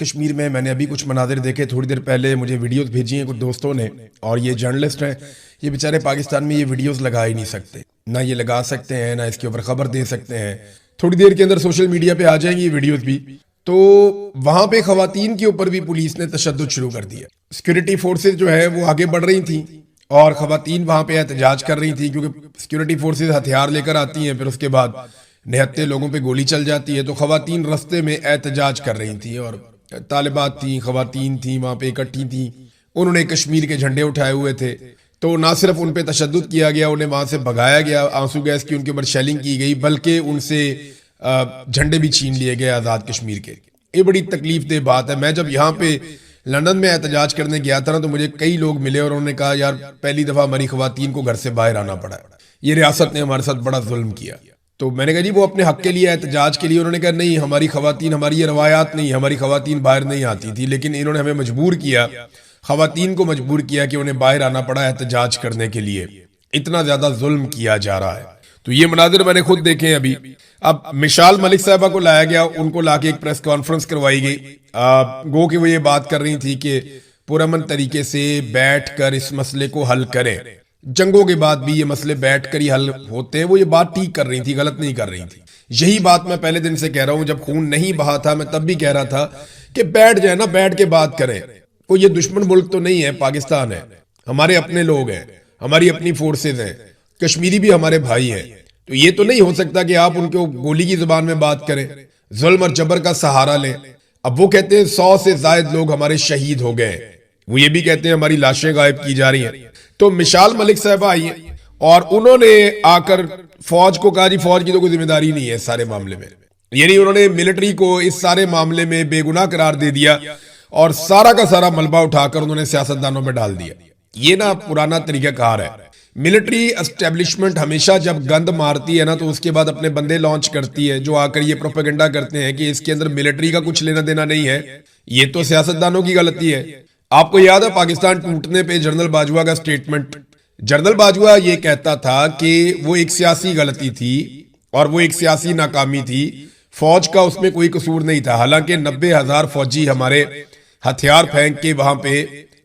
کشمیر میں نے ابھی کچھ مناظر دیکھے تھوڑی دیر پہلے، مجھے ویڈیوز بھیجی ہیں کچھ دوستوں نے، اور یہ جرنلسٹ ہیں، یہ بیچارے پاکستان میں یہ ویڈیوز لگا ہی نہیں سکتے، نہ یہ لگا سکتے ہیں، نہ اس کے اوپر خبر دے سکتے ہیں۔ تھوڑی دیر کے اندر سوشل میڈیا پہ آ جائیں گی یہ ویڈیوز بھی۔ تو وہاں پہ خواتین کے اوپر بھی پولیس نے تشدد شروع کر دیا۔ سیکورٹی فورسز جو ہے وہ آگے بڑھ رہی تھیں اور خواتین وہاں پہ احتجاج کر رہی تھیں، کیونکہ سیکورٹی فورسز ہتھیار لے کر آتی ہیں، پھر اس کے بعد نہتے لوگوں پہ گولی چل جاتی ہے، تو خواتین رستے میں احتجاج کر رہی تھیں، اور طالبات تھیں، خواتین تھیں، وہاں پہ اکٹھی تھیں، انہوں نے کشمیر کے جھنڈے اٹھائے ہوئے تھے، تو نہ صرف ان پہ تشدد کیا گیا، انہیں وہاں سے بھگایا گیا، آنسو گیس کی ان کے اوپر شیلنگ کی گئی، بلکہ ان سے جھنڈے بھی چھین لیے گئے آزاد کشمیر کے۔ یہ بڑی تکلیف دہ بات ہے۔ میں جب یہاں پہ لندن میں احتجاج کرنے گیا تھا نا، تو مجھے کئی لوگ ملے اور انہوں نے کہا یار پہلی دفعہ ہماری خواتین کو گھر سے باہر آنا پڑا، یہ ریاست نے ہمارے ساتھ بڑا ظلم کیا۔ تو میں نے کہا جی وہ اپنے حق کے لیے احتجاج کے لیے، انہوں نے کہا نہیں ہماری خواتین، ہماری یہ روایات نہیں، ہماری خواتین باہر نہیں آتی تھی، لیکن انہوں نے ہمیں مجبور کیا، خواتین کو مجبور کیا کہ انہیں باہر آنا پڑا احتجاج کرنے کے لیے۔ اتنا زیادہ ظلم کیا جا رہا ہے۔ تو یہ مناظر میں نے خود دیکھے ابھی۔ اب مشال ملک صاحبہ کو لایا گیا، ان کو لا کے ایک پریس کانفرنس کروائی گئی، گو کہ وہ یہ بات کر رہی تھی کہ پرامن طریقے سے بیٹھ کر اس مسئلے کو حل کریں، جنگوں کے بعد بھی یہ مسئلے بیٹھ کر ہی حل ہوتے ہیں۔ وہ یہ بات ٹھیک کر رہی تھی، غلط نہیں کر رہی تھی۔ یہی بات میں پہلے دن سے کہہ رہا ہوں، جب خون نہیں بہا تھا میں تب بھی کہہ رہا تھا کہ بیٹھ جائے نا، بیٹھ کے بات کریں۔ کوئی یہ دشمن ملک تو نہیں ہے، پاکستان ہے، ہمارے اپنے لوگ ہیں، ہماری اپنی فورسز ہیں، کشمیری بھی ہمارے بھائی ہیں۔ تو یہ تو نہیں ہو سکتا کہ آپ ان کو گولی کی زبان میں بات کریں، ظلم اور جبر کا سہارا لیں۔ اب وہ کہتے ہیں 100 سے زائد لوگ ہمارے شہید ہو گئے، وہ یہ بھی کہتے ہیں ہماری لاشیں غائب کی جا رہی ہیں۔ تو مشال ملک صاحبہ آئی ہیں اور انہوں نے آ کر فوج کو کہا جی فوج کی تو کوئی ذمہ داری نہیں ہے اس سارے معاملے میں، یعنی انہوں نے ملٹری کو اس سارے معاملے میں بے گناہ قرار دے دیا اور سارا کا سارا ملبہ اٹھا کر انہوں نے سیاستدانوں پہ ڈال دیا۔ یہ نا پرانا طریقہ کار ہے۔ ملٹری اسٹیبلشمنٹ ہمیشہ جب گند مارتی ہے نا تو اس کے بعد اپنے بندے لانچ کرتی ہے جو آ کر یہ پروپیگنڈا کرتے ہیں کہ اس کے اندر ملٹری کا کچھ لینا دینا نہیں ہے۔ یہ تو سیاستدانوں کی غلطی ہے۔ آپ کو یاد ہے پاکستان ٹوٹنے پہ جنرل باجوہ کا سٹیٹمنٹ؟ جنرل باجوہ یہ کہتا تھا کہ وہ ایک سیاسی غلطی تھی اور وہ ایک سیاسی ناکامی تھی، فوج کا اس میں کوئی قصور نہیں تھا، حالانکہ 90,000 فوجی ہمارے ہتھیار پھینک کے وہاں پہ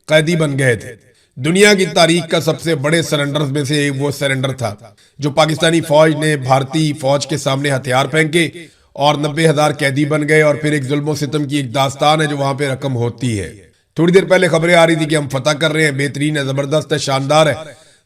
قیدی بن گئے تھے۔ دنیا کی تاریخ کا سب سے بڑے سرنڈرز میں سے وہ سرنڈر تھا جو پاکستانی فوج نے بھارتی فوج کے سامنے ہتھیار پھینکے اور 90,000 قیدی بن گئے، اور پھر ایک ظلم و ستم کی ایک داستان ہے جو وہاں پہ رقم ہوتی ہے۔ تھوڑی دیر پہلے خبریں آ رہی تھی کہ ہم فتح کر رہے ہیں، بہترین ہے، زبردست ہے، شاندار ہے،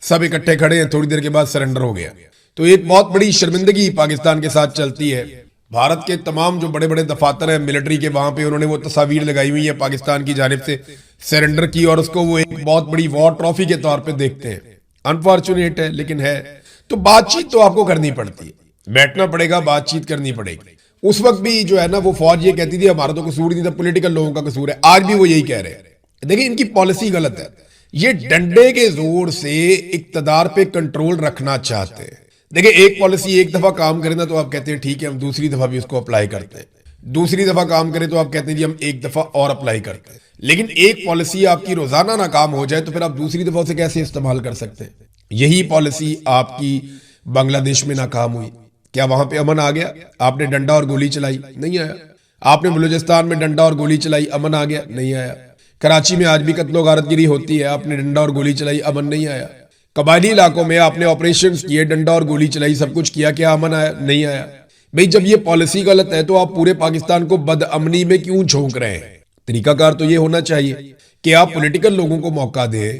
سب اکٹھے کھڑے ہیں، تھوڑی دیر کے بعد سرنڈر ہو گیا۔ تو ایک بہت بڑی شرمندگی پاکستان کے ساتھ چلتی ہے۔ بھارت کے تمام جو بڑے بڑے دفاتر ہیں ملٹری کے، وہاں پہ انہوں نے وہ تصاویر لگائی ہوئی ہیں پاکستان کی جانب سے سرنڈر کی، اور اس کو وہ ایک بہت بڑی وار ٹرافی کے طور پہ دیکھتے ہیں۔ انفارچونیٹ ہے لیکن ہے۔ تو بات چیت تو آپ کو کرنی پڑتی ہے، بیٹھنا پڑے گا، بات چیت کرنی پڑے گی۔ اس وقت بھی جو ہے نا وہ فوج یہ کہتی تھی ہمارا تو قصور نہیں تھا، پولیٹیکل لوگوں کا قصور ہے، آج بھی وہ یہی کہہ رہے ہیں۔ دیکھیں ان کی پالیسی غلط ہے، یہ ڈنڈے کے زور سے اقتدار پہ کنٹرول رکھنا چاہتے ہیں۔ دیکھیں ایک پالیسی ایک دفعہ کام کرے نا تو آپ کہتے ہیں ٹھیک ہے ہم دوسری دفعہ بھی اس کو اپلائی کرتے ہیں، دوسری دفعہ کام کرے تو آپ کہتے ہیں جی ہم ایک دفعہ اور اپلائی کرتے ہیں۔ لیکن ایک پالیسی آپ کی روزانہ ناکام ہو جائے تو پھر آپ دوسری دفعہ اسے کیسے استعمال کر سکتے ہیں؟ یہی پالیسی آپ کی بنگلہ دیش میں ناکام ہوئی۔ کیا وہاں پہ امن آ گیا؟ آپ نے ڈنڈا اور گولی چلائی؟ نہیں آیا۔ آپ نے بلوچستان میں ڈنڈا اور گولی چلائی، امن آ گیا؟ نہیں آیا۔ کراچی میں آج بھی قتل و غارت گری ہوتی ہے، آپ نے ڈنڈا اور گولی چلائی، امن نہیں آیا۔ قبائلی علاقوں میں آپ نے آپریشنز کیے، ڈنڈا اور گولی چلائی، سب کچھ کیا، کیا امن آیا؟ نہیں آیا۔ بھئی جب یہ پالیسی غلط ہے تو آپ پورے پاکستان کو بد امنی میں کیوں جھونک رہے ہیں؟ طریقہ کار تو یہ ہونا چاہیے کہ آپ پولیٹیکل لوگوں کو موقع دیں،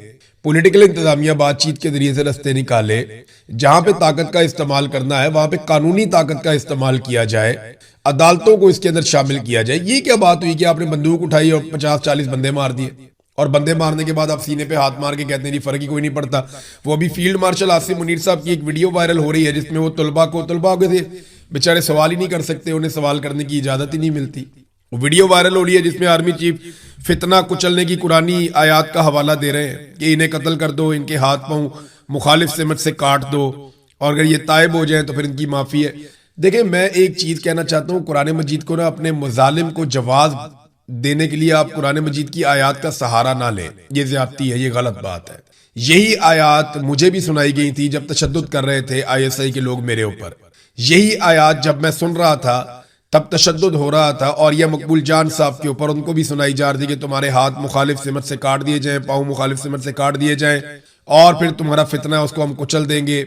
پولیٹیکل انتظامیہ بات چیت کے ذریعے سے رستے نکالے، جہاں پہ طاقت کا استعمال کرنا ہے وہاں پہ قانونی طاقت کا استعمال کیا جائے، عدالتوں کو اس کے اندر شامل کیا جائے۔ یہ کیا بات ہوئی کہ آپ نے بندوق اٹھائی اور 50-40 بندے مار دیے، اور بندے مارنے کے بعد آپ سینے پہ ہاتھ مار کے کہتے ہیں جی فرق ہی کوئی نہیں پڑتا۔ وہ ابھی فیلڈ مارشل عاصم منیر صاحب کی ایک ویڈیو وائرل ہو رہی ہے جس میں وہ طلباء کے تھے بیچارے سوال ہی نہیں کر سکتے، انہیں سوال کرنے کی اجازت ہی نہیں ملتی۔ وہ ویڈیو وائرل ہو رہی ہے جس میں آرمی چیف فتنہ کچلنے کی قرآنی آیات کا حوالہ دے رہے ہیں کہ انہیں قتل کر دو، ان کے ہاتھ پاؤں مخالف سمت سے کاٹ دو، اور اگر یہ تائب ہو جائیں تو پھر ان کی معافی ہے۔ دیکھیں میں ایک چیز کہنا چاہتا ہوں، قرآن مجید کو نا اپنے مظالم کو جواز دینے کے لیے آپ قرآن مجید کی آیات کا سہارا نہ لیں، یہ زیادتی ہے، یہ غلط بات ہے۔ یہی آیات مجھے بھی سنائی گئی تھی جب تشدد کر رہے تھے ISI کے لوگ میرے اوپر، یہی آیات جب میں سن رہا تھا تب تشدد ہو رہا تھا اور یہ مقبول جان صاحب کے اوپر ان کو بھی سنائی جا رہی تھی کہ تمہارے ہاتھ مخالف سمت سے کاٹ دیے جائیں، پاؤں مخالف سمت سے کاٹ دیے جائیں، اور پھر تمہارا فتنہ ہے اس کو ہم کچل دیں گے.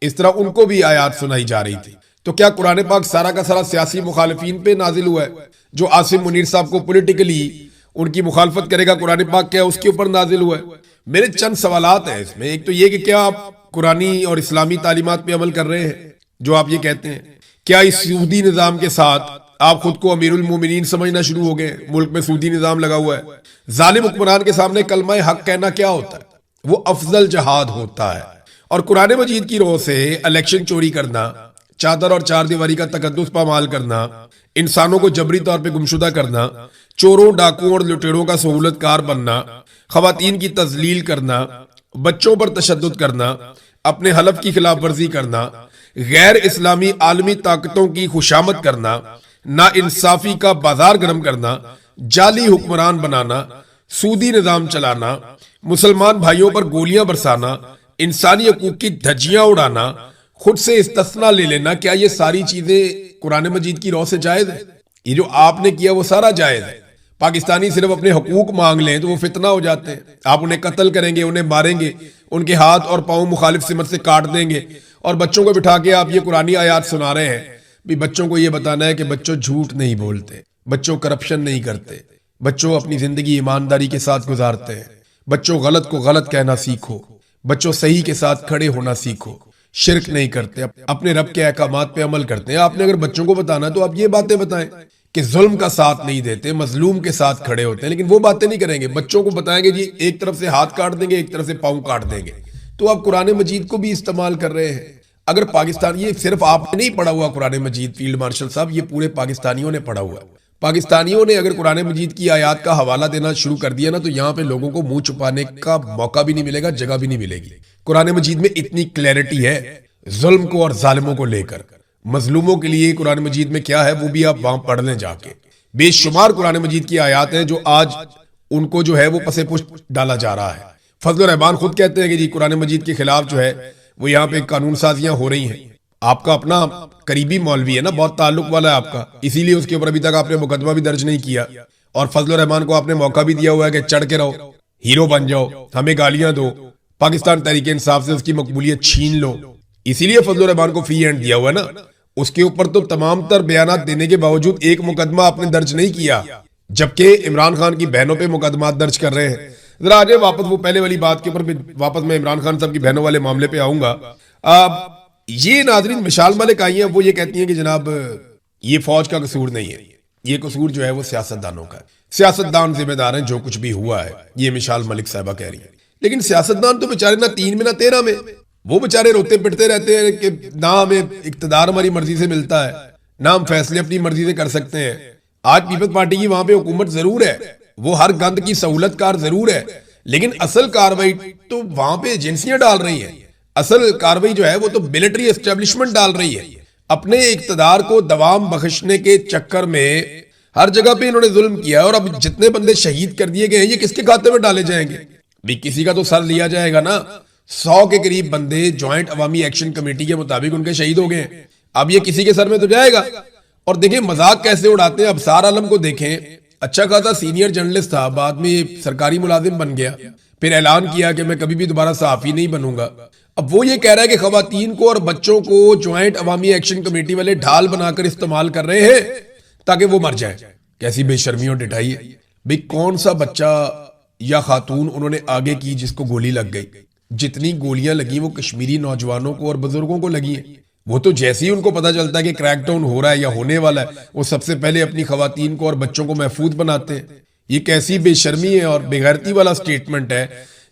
اس طرح ان کو بھی آیات سنائی جا رہی تھی. تو کیا قرآن پاک سارا کا سارا سیاسی مخالفین پہ نازل ہوا ہے؟ جو عاصم منیر صاحب کو پولیٹیکلی ان کی مخالفت کرے گا قرآن پاک کیا اس کے اوپر نازل ہوا ہے؟ میرے چند سوالات ہیں اس میں. ایک تو یہ کہ کیا آپ قرآنی اور اسلامی تعلیمات پہ عمل کر رہے ہیں جو آپ یہ کہتے ہیں؟ کیا اس سعودی نظام کے ساتھ آپ خود کو امیر المومنین سمجھنا شروع ہو گئے؟ ملک میں سعودی نظام لگا ہوا ہے. ظالم حکمران کے سامنے کلمہ حق کہنا کیا ہوتا ہے؟ وہ افضل جہاد ہوتا ہے. اور قرآن مجید کی روح سے الیکشن چوری کرنا، چادر اور چار دیواری کا تقدس پامال کرنا، انسانوں کو جبری طور پہ گمشدہ کرنا، چوروں ڈاکوؤں اور لٹیروں کا سہولت کار بننا، خواتین کی تذلیل کرنا، بچوں پر تشدد کرنا، اپنے حلف کی خلاف ورزی کرنا، غیر اسلامی عالمی طاقتوں کی خوشامد کرنا، نا انصافی کا بازار گرم کرنا، جعلی حکمران بنانا، سودی نظام چلانا، مسلمان بھائیوں پر گولیاں برسانا، انسانی حقوق کی دھجیاں اڑانا، خود سے استثناء لے لینا، کیا یہ ساری چیزیں قرآن مجید کی روح سے جائز ہے؟ یہ جو آپ نے کیا وہ سارا جائز ہے. پاکستانی صرف اپنے حقوق مانگ لیں تو وہ فتنہ ہو جاتے ہیں. آپ انہیں قتل کریں گے، انہیں ماریں گے، ان کے ہاتھ اور پاؤں مخالف سمت سے کاٹ دیں گے، اور بچوں کو بٹھا کے آپ یہ قرآنی آیات سنا رہے ہیں. بھی بچوں کو یہ بتانا ہے کہ بچوں جھوٹ نہیں بولتے، بچوں کرپشن نہیں کرتے، بچوں اپنی زندگی ایمانداری کے ساتھ گزارتے ہیں، بچوں غلط کو غلط کہنا سیکھو، بچوں صحیح کے ساتھ کھڑے ہونا سیکھو، شرک نہیں کرتے، اپنے رب کے احکامات پہ عمل کرتے ہیں. آپ نے اگر بچوں کو بتانا تو آپ یہ باتیں بتائیں کہ ظلم کا ساتھ نہیں دیتے، مظلوم کے ساتھ کھڑے ہوتے ہیں، لیکن وہ باتیں نہیں کریں گے. بچوں کو بتائیں گے جی ایک طرف سے ہاتھ کاٹ دیں گے، ایک طرف سے پاؤں کاٹ دیں گے. تو آپ قرآن مجید کو بھی استعمال کر رہے ہیں. اگر پاکستان، یہ صرف آپ نے نہیں پڑھا ہوا قرآن مجید فیلڈ مارشل صاحب، یہ پورے پاکستانیوں نے پڑھا ہوا ہے. پاکستانیوں نے اگر قرآن مجید کی آیات کا حوالہ دینا شروع کر دیا نا تو یہاں پہ لوگوں کو منہ چھپانے کا موقع بھی نہیں ملے گا، جگہ بھی نہیں ملے گی. قرآن مجید میں اتنی کلیئرٹی ہے ظلم کو اور ظالموں کو لے کر. مظلوموں کے لیے قرآن مجید میں کیا ہے وہ بھی آپ وہاں پڑھ لیں جا کے. بے شمار قرآن مجید کی آیات ہیں جو آج ان کو جو ہے وہ پس پشت ڈالا جا رہا ہے. فضل الرحمان خود کہتے ہیں کہ جی قرآن مجید کے خلاف جو ہے وہ یہاں پہ قانون سازیاں ہو رہی ہیں. آپ کا اپنا قریبی مولوی ہے نا، بہت تعلق والا ہے آپ کا، اسی لیے اس کے اوپر ابھی تک آپ نے مقدمہ بھی درج نہیں کیا. اور فضل الرحمان کو آپ نے موقع بھی دیا ہوا ہے کہ چڑھ کے رہو، ہیرو بن جاؤ، ہمیں گالیاں دو، پاکستان تحریک انصاف سے اس کی مقبولیت چھین لو. اسی لیے فضل الرحمان کو فری ہینڈ دیا ہوا ہے نا. اس کے اوپر تو تمام تر بیانات دینے کے باوجود ایک مقدمہ آپ نے درج نہیں کیا، جبکہ عمران خان کی بہنوں پہ مقدمات درج کر رہے ہیں. ذرا آجے واپس وہ پہلے والی بات کے اوپر، واپس میں عمران خان صاحب کی بہنوں والے معاملے پہ آؤں گا. یہ ناظرین مشال ملک آئی ہیں، وہ یہ کہتی ہیں کہ جناب یہ فوج کا قصور نہیں ہے، یہ قصور جو ہے وہ سیاستدانوں کا ہے، سیاستدان ذمہ دار ہیں جو کچھ بھی ہوا ہے. یہ مشال ملک صاحبہ کہہ رہی ہیں. لیکن سیاستدان تو بیچارے نہ 3 میں نہ 13 میں، وہ بیچارے روتے پٹتے رہتے ہیں کہ نہ ہمیں اقتدار ہماری مرضی سے ملتا ہے، نہ ہم فیصلے اپنی مرضی سے کر سکتے ہیں. آج پیپلز پارٹی کی وہاں پہ حکومت ضرور ہے، وہ ہر گند کی سہولت کار ضرور ہے، لیکن اصل کاروائی تو وہاں پہ ایجنسیاں ڈال رہی ہیں. اصل کاروائی جو ہے وہ تو ملٹری اسٹیبلشمنٹ ڈال رہی ہے. اپنے اقتدار کو دوام بخشنے کے چکر میں ہر جگہ پہ انہوں نے ظلم کیا، اور اب جتنے بندے شہید کر دیے گئے ہیں یہ کس کے کھاتے میں ڈالے جائیں گے؟ بھی کسی کا تو سر لیا جائے گا نا. 100 کے قریب بندے جوائنٹ عوامی ایکشن کمیٹی کے مطابق ان کے شہید ہو گئے ہیں. اب یہ کسی کے سر میں تو جائے گا. اور دیکھیں مذاق کیسے اڑاتے ہیں. ابصار عالم کو دیکھیں، اچھا خاصا سینئر جرنلسٹ تھا، بعد میں سرکاری ملازم بن گیا، پھر اعلان کیا کہ میں کبھی بھی دوبارہ صحافی نہیں بنوں گا. اب وہ یہ کہہ رہا ہے کہ خواتین کو اور بچوں کو جوائنٹ عوامی ایکشن کمیٹی والے ڈھال بنا کر استعمال کر رہے ہیں تاکہ وہ مر جائیں. کیسی بے شرمی اور ڈٹائی ہے بھئی. کون سا بچہ یا خاتون انہوں نے آگے کی جس کو گولی لگ گئی؟ جتنی گولیاں لگی وہ کشمیری نوجوانوں کو اور بزرگوں کو لگی ہیں. وہ تو جیسے ہی ان کو پتا چلتا ہے کہ کریک ڈاؤن ہو رہا ہے یا ہونے والا ہے، وہ سب سے پہلے اپنی خواتین کو اور بچوں کو محفوظ بناتے ہیں. یہ کیسی بے شرمی ہے اور بے غیرتی والا سٹیٹمنٹ ہے.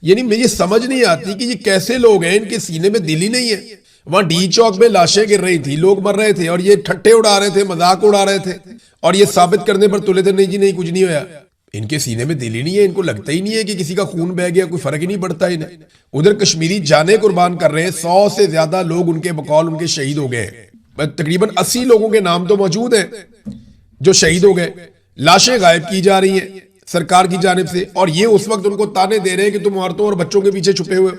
یعنی مجھے سمجھ نہیں آتی کہ یہ کیسے لوگ ہیں، ان کے سینے میں دل ہی نہیں ہے. وہاں ڈی چوک میں لاشیں گر رہی تھی، لوگ مر رہے تھے، اور یہ ٹھٹے اڑا رہے تھے، مذاق اڑا رہے تھے، اور یہ ثابت کرنے پر تلے تھے نہیں جی نہیں کچھ نہیں ہوا. ان کے سینے میں دل ہی نہیں ہے، ان کو لگتا ہی نہیں ہے کہ کسی کا خون بہ گیا، کوئی فرق ہی نہیں پڑتا انہیں. ادھر کشمیری جانیں قربان کر رہے ہیں، 100 سے زیادہ لوگ ان کے بقول ان کے شہید ہو گئے ہیں. تقریباً 80 لوگوں کے نام تو موجود ہیں جو شہید ہو گئے. لاشیں غائب کی جا رہی ہیں سرکار کی جانب سے، اور یہ اس وقت ان کو تانے دے رہے ہیں کہ تم عورتوں اور بچوں کے پیچھے چھپے ہوئے.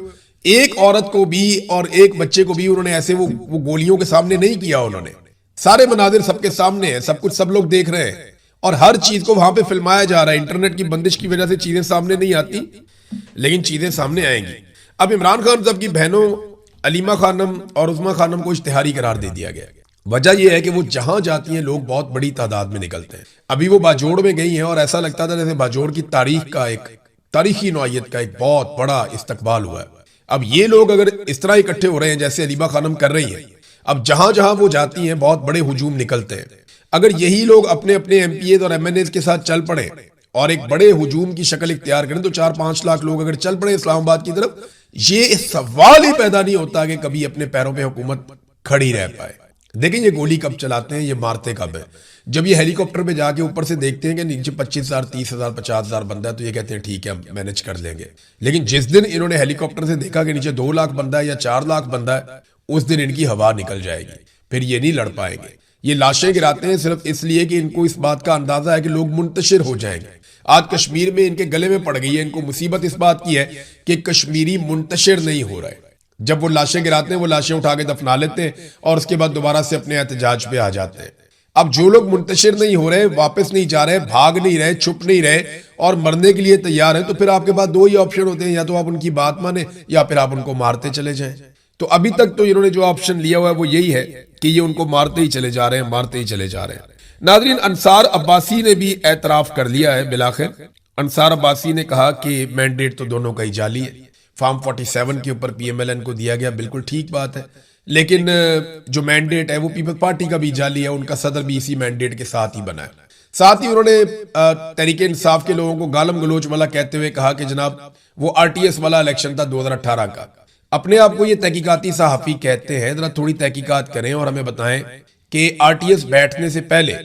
ایک عورت کو بھی اور ایک بچے کو بھی انہوں نے ایسے وہ گولیوں کے سامنے نہیں کیا. انہوں نے سارے مناظر سب کے سامنے ہیں, سب کچھ سب لوگ دیکھ رہے ہیں, اور ہر چیز کو وہاں پہ فلمایا جا رہا ہے. انٹرنیٹ کی بندش کی وجہ سے چیزیں سامنے نہیں آتی, لیکن چیزیں سامنے آئیں گی. اب عمران خان صاحب کی بہنوں علیمہ خانم اور عظمیٰ خانم کو اشتہاری قرار دے دیا گیا. وجہ یہ ہے کہ وہ جہاں جاتی ہیں لوگ بہت بڑی تعداد میں نکلتے ہیں. ابھی وہ باجوڑ میں گئی ہیں اور ایسا لگتا تھا جیسے باجوڑ کی تاریخ کا ایک تاریخی نوعیت کا ایک بہت بڑا استقبال ہوا ہے. اب یہ لوگ اگر اس طرح اکٹھے ہو رہے ہیں جیسے علیمہ خانم کر رہی ہیں, اب جہاں جہاں وہ جاتی ہیں بہت بڑے ہجوم نکلتے ہیں. اگر یہی لوگ اپنے اپنے ایم پی ایز اور ایم این ایز کے ساتھ چل پڑے اور ایک بڑے ہجوم کی شکل اختیار کریں تو 4-5 لاکھ لوگ اگر چل پڑے اسلام آباد کی طرف, یہ سوال ہی پیدا نہیں ہوتا کہ کبھی اپنے پیروں پہ حکومت کھڑی رہ پائے. دیکھیں یہ گولی کب چلاتے ہیں, یہ مارتے کب ہیں. جب یہ ہیلی کاپٹر پہ جا کے اوپر سے دیکھتے ہیں کہ نیچے 25,000 30,000 50,000 بندہ ہے تو یہ کہتے ہیں ٹھیک ہے ہم مینج کر لیں گے. لیکن جس دن انہوں نے ہیلی کاپٹر سے دیکھا کہ نیچے 2 لاکھ بندہ ہے یا 4 لاکھ بندہ ہے, اس دن ان کی ہوا نکل جائے گی, پھر یہ نہیں لڑ پائیں گے. یہ لاشیں گراتے ہیں صرف اس لیے کہ ان کو اس بات کا اندازہ ہے کہ لوگ منتشر ہو جائیں گے. آج کشمیر میں ان کے گلے میں پڑ گئی ہے, ان کو مصیبت اس بات کی ہے کہ کشمیری منتشر نہیں ہو رہے. جب وہ لاشیں گراتے ہیں وہ لاشیں اٹھا کے دفنا لیتے ہیں اور اس کے بعد دوبارہ سے اپنے احتجاج پہ آ جاتے ہیں. اب جو لوگ منتشر نہیں ہو رہے, واپس نہیں جا رہے, بھاگ نہیں رہے, چھپ نہیں رہے اور مرنے کے لیے تیار ہیں, تو پھر آپ کے پاس 2 ہی آپشن ہوتے ہیں, یا تو آپ ان کی بات مانیں یا پھر آپ ان کو مارتے چلے جائیں. تو ابھی تک تو انہوں نے جو آپشن لیا ہوا ہے وہ یہی ہے کہ یہ ان کو مارتے ہی چلے جا رہے ہیں, مارتے ہی چلے جا رہے ہیں. ناظرین, انصار عباسی نے بھی اعتراف کر لیا ہے بالآخر. انصار عباسی نے کہا کہ مینڈیٹ تو دونوں کا ہی جعلی ہے. فارم 47 کے اوپر پی ایم ایل این کو دیا گیا, بالکل ٹھیک بات ہے, لیکن جو مینڈیٹ ہے وہ پیپلز پارٹی کا بھی جعلی ہے. ان کا صدر بھی اسی مینڈیٹ کے ساتھ ہی بنا ہے. ساتھ ہی انہوں نے تحریک انصاف کے لوگوں کو گالم گلوچ والا کہتے ہوئے کہا کہ جناب وہ آر ٹی ایس والا الیکشن تھا 2018 کا. اپنے آپ کو یہ تحقیقاتی صحافی کہتے ہیں, ذرا تھوڑی تحقیقات کریں اور ہمیں بتائیں کہ آر ٹی ایس بیٹھنے سے پہلے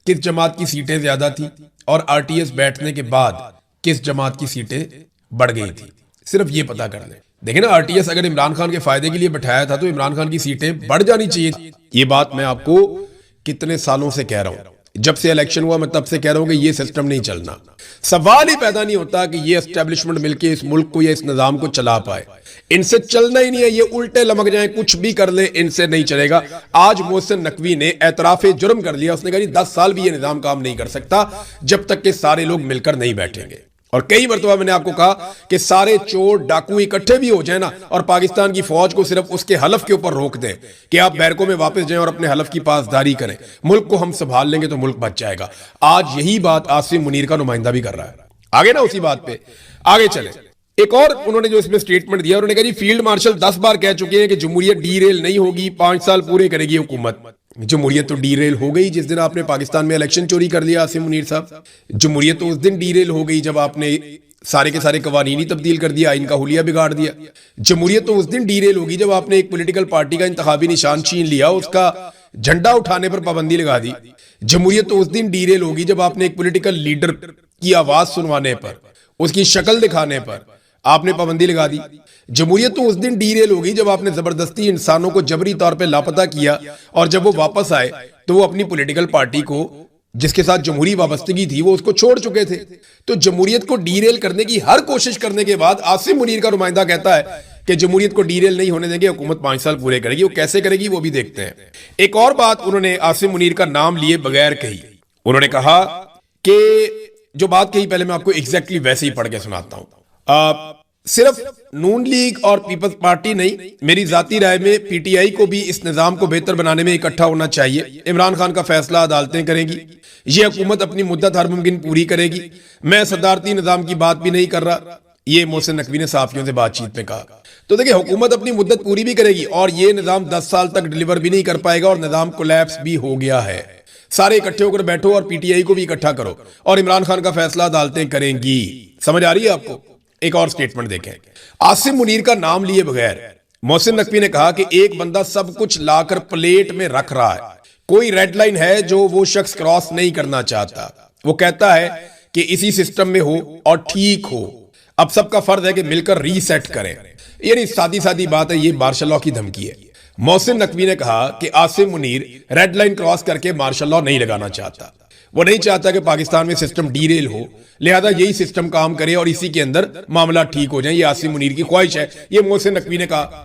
کس جماعت کی سیٹیں زیادہ تھی اور آر ٹی ایس بیٹھنے کے بعد کس جماعت کی سیٹیں بڑھ گئی تھی. صرف یہ پتا کر لیں. دیکھیں نا, آر ٹی ایس اگر عمران خان کے فائدے کے لیے بٹھایا تھا تو عمران خان کی سیٹیں بڑھ جانی چاہیے. یہ بات میں آپ کو کتنے سالوں سے کہہ رہا ہوں, جب سے الیکشن ہوا میں تب سے کہہ رہا ہوں کہ یہ سسٹم نہیں چلنا. سوال ہی پیدا نہیں ہوتا کہ یہ اسٹیبلشمنٹ مل کے اس ملک کو یا اس نظام کو چلا پائے. ان سے چلنا ہی نہیں ہے, یہ الٹے لمک جائیں, کچھ بھی کر لیں, ان سے نہیں چلے گا. آج محسن نقوی نے اعتراف جرم کر لیا. اس نے کہا جی 10 سال بھی یہ نظام کام نہیں کر سکتا جب تک کہ سارے لوگ مل کر نہیں بیٹھیں گے. اور کئی مرتبہ میں نے آپ کو کہا کہ سارے چور ڈاکو اکٹھے بھی ہو جائیں نا اور پاکستان کی فوج کو صرف اس کے حلف کے اوپر روک دیں کہ آپ بیرکوں میں واپس جائیں اور اپنے حلف کی پاسداری کریں, ملک کو ہم سنبھال لیں گے تو ملک بچ جائے گا. آج یہی بات عاصم منیر کا نمائندہ بھی کر رہا ہے. آگے نا اسی بات پہ آگے چلیں. ایک اور انہوں نے جو اس میں سٹیٹمنٹ دیا, انہوں نے کہا جی فیلڈ مارشل 10 بار کہہ چکے ہیں کہ جمہوریت ڈی ریل نہیں ہوگی, 5 سال پورے کرے گی حکومت. جمہوریت تو ڈی ریل ہو گئی جس دن آپ نے پاکستان میں الیکشن چوری کر لیا عاصم منیر صاحب. جمہوریت تو اس دن ڈی ریل ہو گئی جب آپ نے سارے کے سارے قوانین ہی تبدیل کر دیا, آئین کا حلیہ بگاڑ دیا. جمہوریت تو اس دن ڈی ریل ہوگی جب آپ نے ایک پولیٹیکل پارٹی کا انتخابی نشان چھین لیا, اس کا جھنڈا اٹھانے پر پابندی لگا دی. جمہوریت تو اس دن ڈی ریل ہوگی جب آپ نے ایک پولیٹیکل لیڈر کی آواز سنوانے پر, اس کی شکل دکھانے پر آپ نے پابندی لگا دی. جمہوریت تو اس دن ڈی ریل ہوگی جب آپ نے زبردستی انسانوں کو جبری طور پہ لاپتہ کیا اور جب وہ واپس آئے تو وہ اپنی پولیٹیکل پارٹی کو جس کے ساتھ جمہوری وابستگی تھی وہ اس کو چھوڑ چکے تھے. تو جمہوریت کو ڈی ریل کرنے کی ہر کوشش کرنے کے بعد عاصم منیر کا نمائندہ کہتا ہے کہ جمہوریت کو ڈی ریل نہیں ہونے دیں گے, حکومت 5 سال پورے کرے گی. وہ کیسے کرے گی وہ بھی دیکھتے ہیں. ایک اور بات انہوں نے عاصم منیر کا نام لیے بغیر کہی. انہوں نے کہا کہ جو بات کہی پہلے میں آپ کو ایگزیکٹلی ویسے ہی پڑھ کے سناتا ہوں. صرف نون لیگ اور پیپلز پارٹی نہیں, میری ذاتی رائے میں پی ٹی آئی کو بھی اس نظام کو بہتر بنانے میں اکٹھا ہونا چاہیے. عمران خان کا فیصلہ عدالتیں کریں گی, یہ حکومت اپنی مدت ہر ممکن پوری کرے گی. میں صدارتی نظام کی بات بھی نہیں کر رہا, یہ محسن نقوی نے صحافیوں سے بات چیت میں کہا. تو دیکھیں حکومت اپنی مدت پوری بھی کرے گی اور یہ نظام 10 سال تک ڈیلیور بھی نہیں کر پائے گا اور نظام کولیپس بھی ہو گیا ہے. سارے اکٹھے ہو کر بیٹھو اور پی ٹی آئی کو بھی اکٹھا کرو اور عمران خان کا فیصلہ عدالتیں کریں گی. سمجھ آ رہی ہے آپ کو؟ ایک اور سٹیٹمنٹ دیکھیں. عاصم منیر کا نام لیے بغیر محسن نقوی نے کہا کہ ایک بندہ سب کچھ لا کر پلیٹ میں رکھ رہا ہے, کوئی ریڈ لائن ہے جو وہ شخص کراس نہیں کرنا چاہتا. وہ کہتا ہے کہ اسی سسٹم میں ہو اور ٹھیک ہو, اب سب کا فرض ہے کہ مل کر ری سیٹ کریں. یعنی سادی سادی بات ہے, یہ مارشل لاء کی دھمکی ہے. محسن نقوی نے کہا کہ Asim Munir red line cross کر کے مارشل لاء نہیں لگانا چاہتا. وہ نہیں چاہتا کہ پاکستان میں سسٹم ڈی ریل ہو, لہذا یہی سسٹم کام کرے اور اسی کے اندر معاملہ ٹھیک ہو جائیں. یہ عاصم منیر کی خواہش ہے, یہ محسن نقوی نے کہا.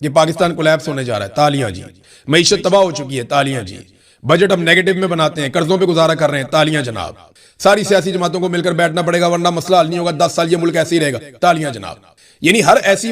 کہ پاکستان کولیپس ہونے جا رہا ہے، تالیاں جی. معیشت تباہ ہو چکی ہے، تالیاں جی. بجٹ ہم نیگیٹو میں بناتے ہیں، قرضوں پہ گزارا کر رہے ہیں، تالیاں جناب. ساری سیاسی جماعتوں کو مل کر بیٹھنا پڑے گا ورنہ مسئلہ حل نہیں ہوگا، 10 سال یہ ملک ایسے ہی رہے گا، تالیاں جناب. یعنی ہر ایسی